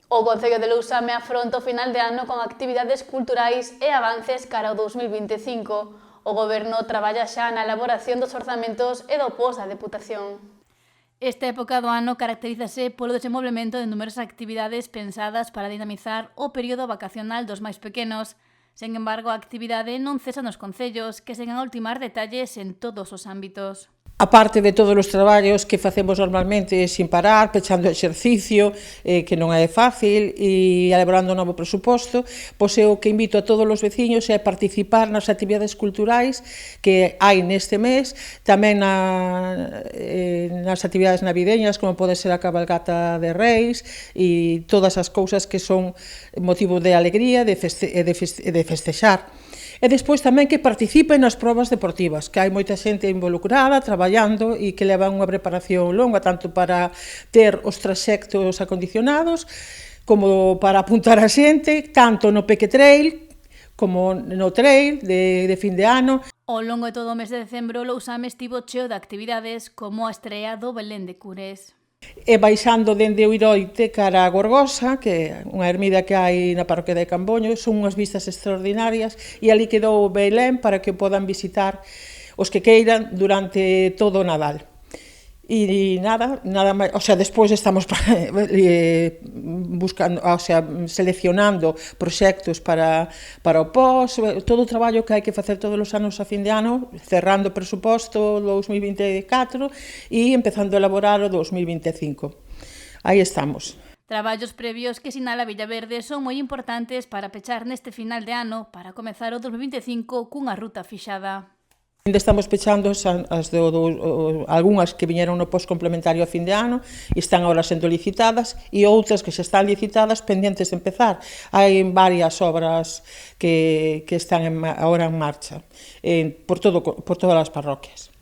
O Concello de Lousame afronta o final de ano con actividades culturais e avances cara ao 2025. O Goberno traballa xa na elaboración dos orzamentos e do pos da Deputación. Esta época do ano caracterízase polo desenvolvemento de numerosas actividades pensadas para dinamizar o período vacacional dos máis pequenos. Sen embargo, a actividade non cesa nos concellos, que seguen a ultimar detalles en todos os ámbitos. A parte de todos os traballos que facemos normalmente sin parar, pechando exercicio, que non é fácil, e elaborando un novo presuposto, pois eu que invito a todos os veciños é a participar nas actividades culturais que hai neste mes, tamén nas actividades navideñas, como pode ser a cabalgata de Reis, e todas as cousas que son motivo de alegría e de festexar. E despois tamén que participen nas probas deportivas, que hai moita xente involucrada, traballando e que leva unha preparación longa, tanto para ter os traxectos acondicionados, como para apuntar a xente, tanto no Peque Trail, como no trail de fin de ano. Ao longo de todo o mes de decembro, Lousame estivo cheo de actividades como a estrea do Belén de Cures. E baixando dende o Iroite cara a Gorgosa, que é unha ermida que hai na parroquia de Camboño, son unhas vistas extraordinarias, e ali quedou o Belén para que podan visitar os que queiran durante todo o Nadal. E nada máis, o sea, despois estamos buscando, o sea, seleccionando proxectos para o pos, todo o traballo que hai que facer todos os anos a fin de ano, cerrando o presuposto 2024 e empezando a elaborar o 2025. Aí estamos. Traballos previos que sinala Villaverde son moi importantes para pechar neste final de ano para comezar o 2025 cunha ruta fixada. Ainda estamos pechando algunhas que viñeron no post complementario a fin de ano e están agora sendo licitadas, e outras que xa están licitadas pendentes de empezar. Hai varias obras que están agora en marcha por todas as parroquias.